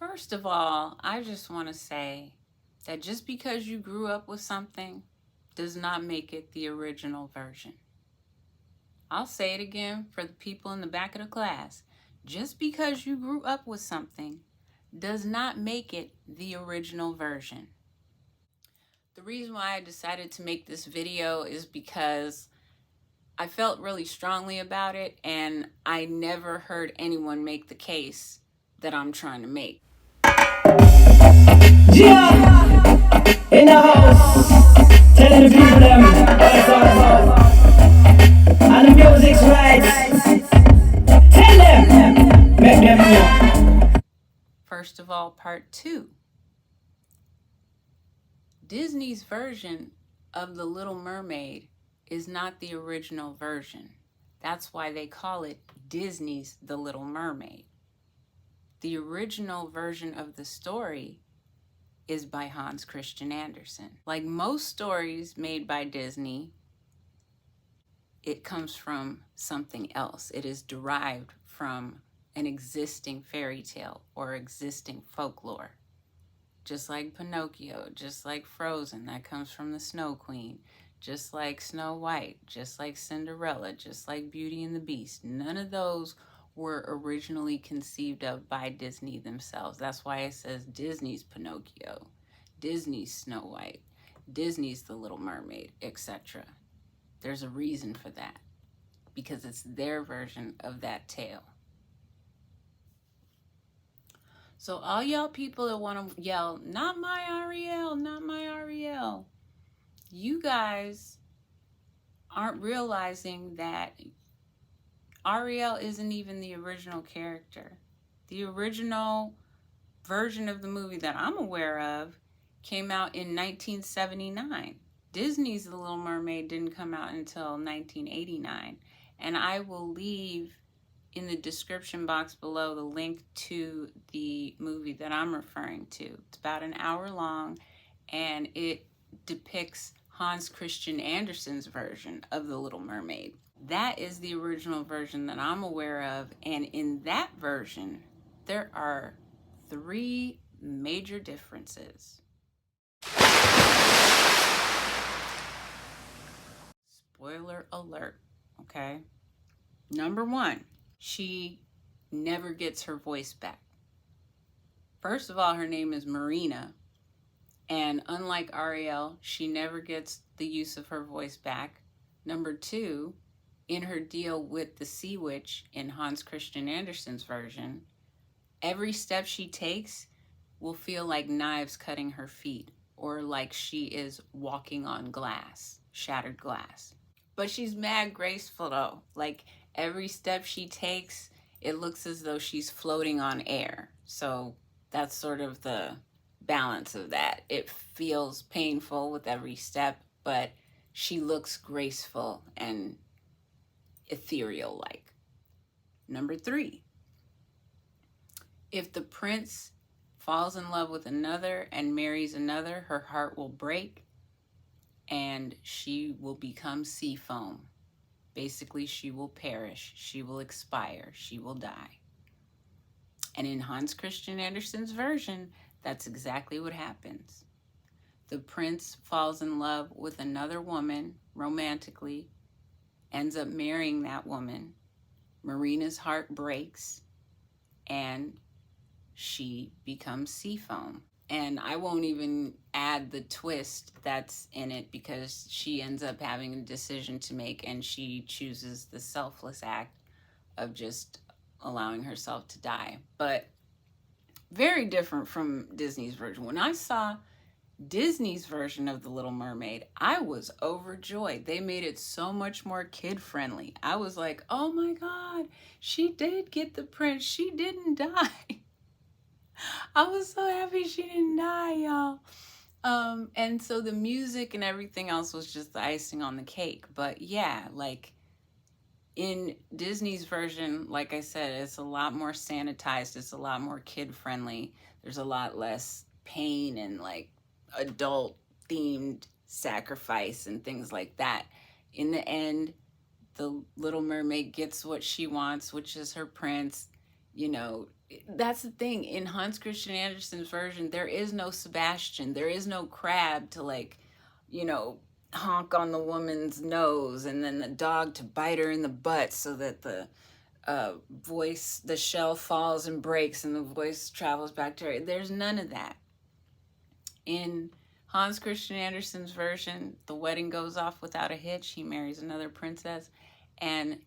First of all, I just want to say that just because you grew up with something does not make it the original version. I'll say it again for the people in the back of the class. Just because you grew up with something does not make it the original version. The reason why I decided to make this video is because I felt really strongly about it, and I never heard anyone make the case that I'm trying to make. Gia in the house, telling the people them what it's all about, and the music's right. Tell them, make them know. First of all, part 2. Disney's version of The Little Mermaid is not the original version. That's why they call it Disney's The Little Mermaid. The original version of the story is by Hans Christian Andersen. Like most stories made by Disney, it comes from something else. It is derived from an existing fairy tale or existing folklore. Just like Pinocchio, just like Frozen, that comes from the Snow Queen. Just like Snow White, just like Cinderella, just like Beauty and the Beast. None of those were originally conceived of by Disney themselves. That's why it says Disney's Pinocchio, Disney's Snow White, Disney's The Little Mermaid, etc. There's a reason for that, because it's their version of that tale. So all y'all people that want to yell, not my Ariel, not my Ariel, you guys aren't realizing that Ariel isn't even the original character. The original version of the movie that I'm aware of came out in 1979. Disney's The Little Mermaid didn't come out until 1989. And I will leave in the description box below the link to the movie that I'm referring to. It's about an hour long, and it depicts Hans Christian Andersen's version of The Little Mermaid. That is the original version that I'm aware of, and in that version, there are 3 major differences. Spoiler alert, okay? Number 1, she never gets her voice back. First of all, her name is Marina, and unlike Ariel, she never gets the use of her voice back. Number 2, in her deal with the Sea Witch in Hans Christian Andersen's version, every step she takes will feel like knives cutting her feet, or like she is walking on glass, shattered glass. But she's mad graceful though. Like every step she takes, it looks as though she's floating on air. So that's sort of the balance of that. It feels painful with every step, but she looks graceful and ethereal like. Number 3, if the prince falls in love with another and marries another, her heart will break and she will become sea foam. Basically, she will perish, she will expire, she will die. And in Hans Christian Andersen's version, that's exactly what happens. The prince falls in love with another woman romantically, ends up marrying that woman. Marina's heart breaks and she becomes sea foam. And I won't even add the twist that's in it, because she ends up having a decision to make, and she chooses the selfless act of just allowing herself to die. But very different from Disney's version. When I saw Disney's version of The Little Mermaid, I was overjoyed. They made it so much more kid-friendly. I was like, oh my God, she did get the prince. She didn't die. I was so happy she didn't die, y'all. And so the music and everything else was just the icing on the cake. But yeah, like in Disney's version, like I said, it's a lot more sanitized. It's a lot more kid-friendly. There's a lot less pain and like adult themed sacrifice and things like that. In the end, the Little Mermaid gets what she wants, which is her prince. You know, that's the thing. In Hans Christian Andersen's version, there is no Sebastian. There is no crab to, like, you know, honk on the woman's nose and then the dog to bite her in the butt so that the voice, the shell falls and breaks and the voice travels back to her. There's none of that. In Hans Christian Andersen's version, the wedding goes off without a hitch. He marries another princess. And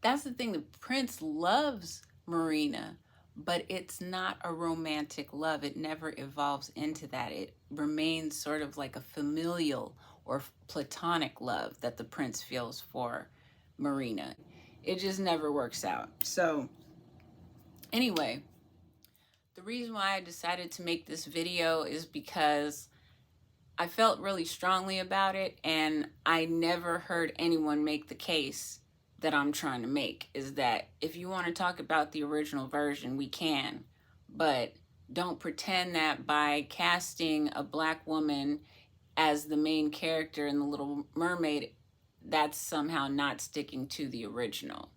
that's the thing, the prince loves Marina, but it's not a romantic love. It never evolves into that. It remains sort of like a familial or platonic love that the prince feels for Marina. It just never works out. So anyway, the reason why I decided to make this video is because I felt really strongly about it, and I never heard anyone make the case that I'm trying to make, is that if you want to talk about the original version, we can, but don't pretend that by casting a black woman as the main character in The Little Mermaid, that's somehow not sticking to the original.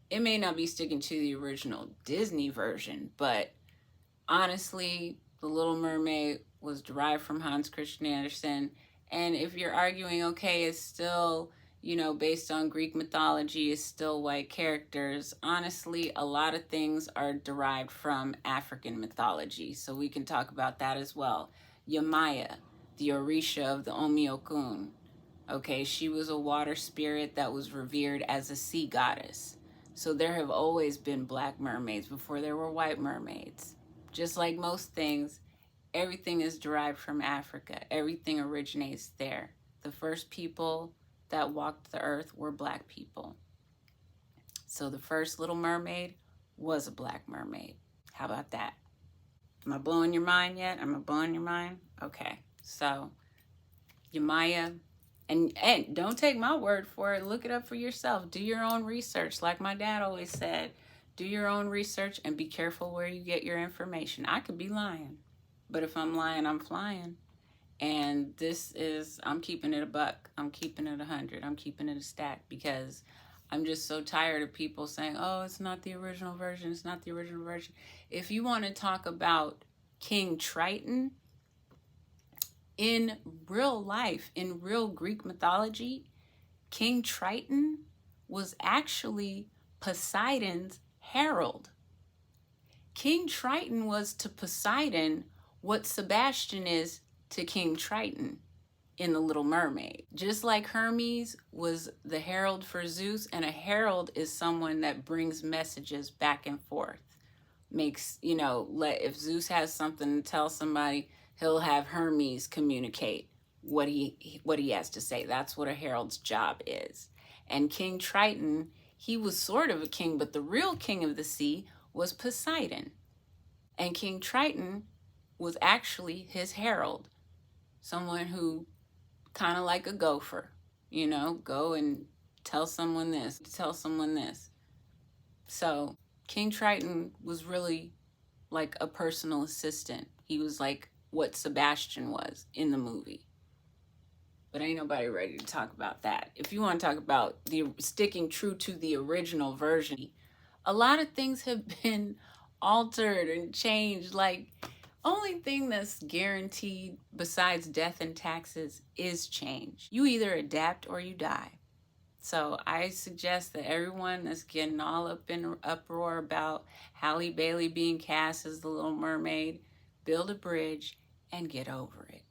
It may not be sticking to the original Disney version, but honestly, The Little Mermaid was derived from Hans Christian Andersen. And if you're arguing, okay, it's still, based on Greek mythology, it's still white characters, honestly, a lot of things are derived from African mythology. So we can talk about that as well. Yamaya, the Orisha of the Omiokun. Okay, she was a water spirit that was revered as a sea goddess. So there have always been black mermaids before there were white mermaids. Just like most things, everything is derived from Africa. Everything originates there. The first people that walked the earth were black people. So the first Little Mermaid was a black mermaid. How about that? Am I blowing your mind yet? Am I blowing your mind? Okay. So Yamaya, and don't take my word for it. Look it up for yourself. Do your own research. Like my dad always said, do your own research and be careful where you get your information. I could be lying, but if I'm lying, I'm flying. And I'm keeping it a buck. I'm keeping it 100. I'm keeping it a stack, because I'm just so tired of people saying, oh, it's not the original version. It's not the original version. If you want to talk about King Triton, in real life, in real Greek mythology, King Triton was actually Poseidon's herald. King Triton was to Poseidon what Sebastian is to King Triton in The Little Mermaid. Just like Hermes was the herald for Zeus, and a herald is someone that brings messages back and forth. If Zeus has something to tell somebody, he'll have Hermes communicate what he has to say. That's what a herald's job is. And King Triton, he was sort of a king, but the real king of the sea was Poseidon. And King Triton was actually his herald, someone who kind of like a gopher, go and tell someone this, tell someone this. So King Triton was really like a personal assistant. He was like what Sebastian was in the movie. But ain't nobody ready to talk about that. If you want to talk about the sticking true to the original version, a lot of things have been altered and changed. Like, only thing that's guaranteed besides death and taxes is change. You either adapt or you die. So I suggest that everyone that's getting all up in uproar about Halle Bailey being cast as the Little Mermaid, build a bridge and get over it.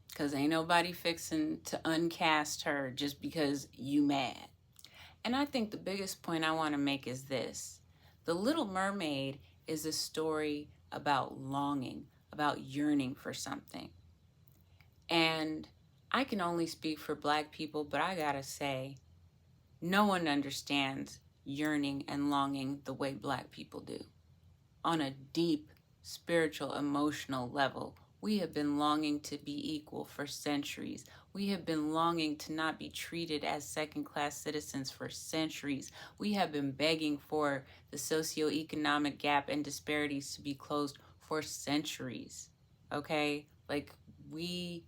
Because ain't nobody fixing to uncast her just because you mad. And I think the biggest point I want to make is this. The Little Mermaid is a story about longing, about yearning for something. And I can only speak for Black people, but I gotta say, no one understands yearning and longing the way Black people do. On a deep, spiritual, emotional level, we have been longing to be equal for centuries. We have been longing to not be treated as second-class citizens for centuries. We have been begging for the socioeconomic gap and disparities to be closed for centuries, okay? Like, we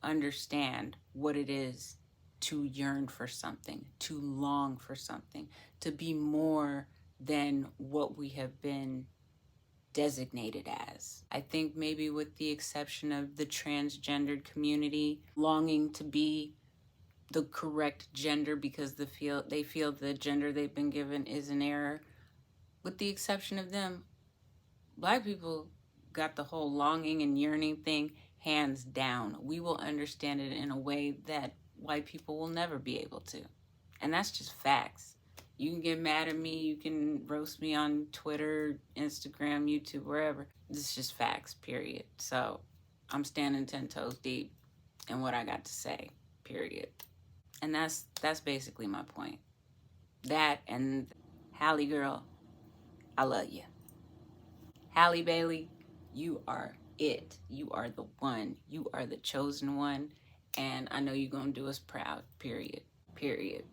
understand what it is to yearn for something, to long for something, to be more than what we have been designated as. I think maybe with the exception of the transgendered community longing to be the correct gender because they feel the gender they've been given is an error. With the exception of them, Black people got the whole longing and yearning thing hands down. We will understand it in a way that white people will never be able to. And that's just facts. You can get mad at me, you can roast me on Twitter, Instagram, YouTube, wherever. This is just facts, period. So I'm standing 10 toes deep in what I got to say, period. And that's basically my point. That and Halle girl, I love you. Halle Bailey, you are it. You are the one. You are the chosen one. And I know you're going to do us proud, period. Period.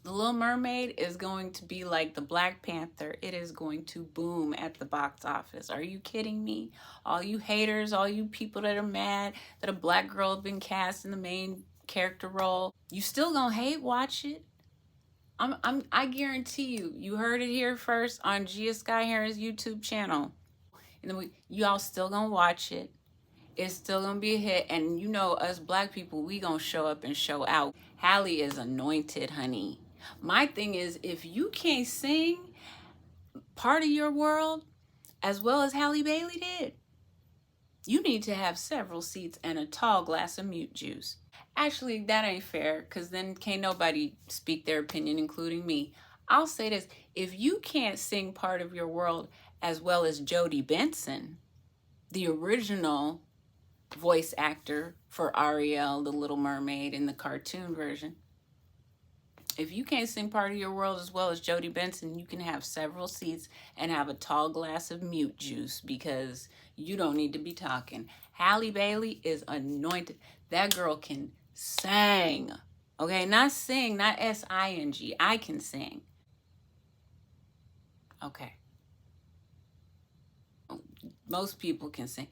The Little Mermaid is going to be like the Black Panther. It is going to boom at the box office. Are you kidding me? All you haters, all you people that are mad that a Black girl has been cast in the main character role, you still gonna hate watch it. I guarantee you, you heard it here first on Gia Scott-Heron's YouTube channel. And then y'all still gonna watch it. It's still gonna be a hit. And you know, us Black people, we gonna show up and show out. Halle is anointed, honey. My thing is, if you can't sing part of your world as well as Halle Bailey did, you need to have several seats and a tall glass of mute juice. Actually, that ain't fair, because then can't nobody speak their opinion, including me. I'll say this, if you can't sing part of your world as well as Jodie Benson, the original voice actor for Ariel, the Little Mermaid in the cartoon version, if you can't sing part of your world as well as Jodie Benson, you can have several seats and have a tall glass of mute juice because you don't need to be talking. Halle Bailey is anointed. That girl can sing. Okay, not sing, not S-I-N-G. I can sing. Okay. Most people can sing.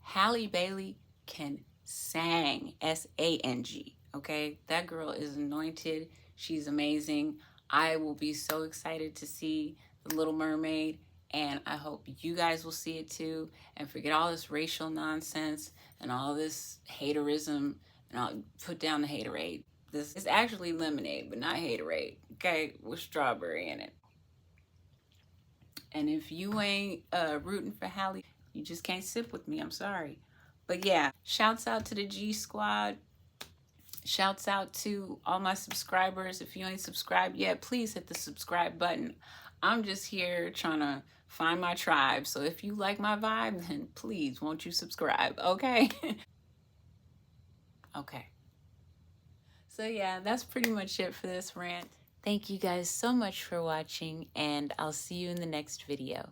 Halle Bailey can sing. S-A-N-G. Okay, that girl is anointed. She's amazing. I will be so excited to see The Little Mermaid, and I hope you guys will see it too, and forget all this racial nonsense and all this haterism, and I'll put down the haterade. This is actually lemonade, but not haterade, okay, with strawberry in it. And if you ain't rooting for Halle, you just can't sip with me, I'm sorry. But yeah, shouts out to the G Squad. Shouts out to all my subscribers. If you ain't subscribed yet, please hit the subscribe button. I'm just here trying to find my tribe. So if you like my vibe, then please, won't you subscribe, okay? Okay. So yeah, that's pretty much it for this rant. Thank you guys so much for watching, and I'll see you in the next video.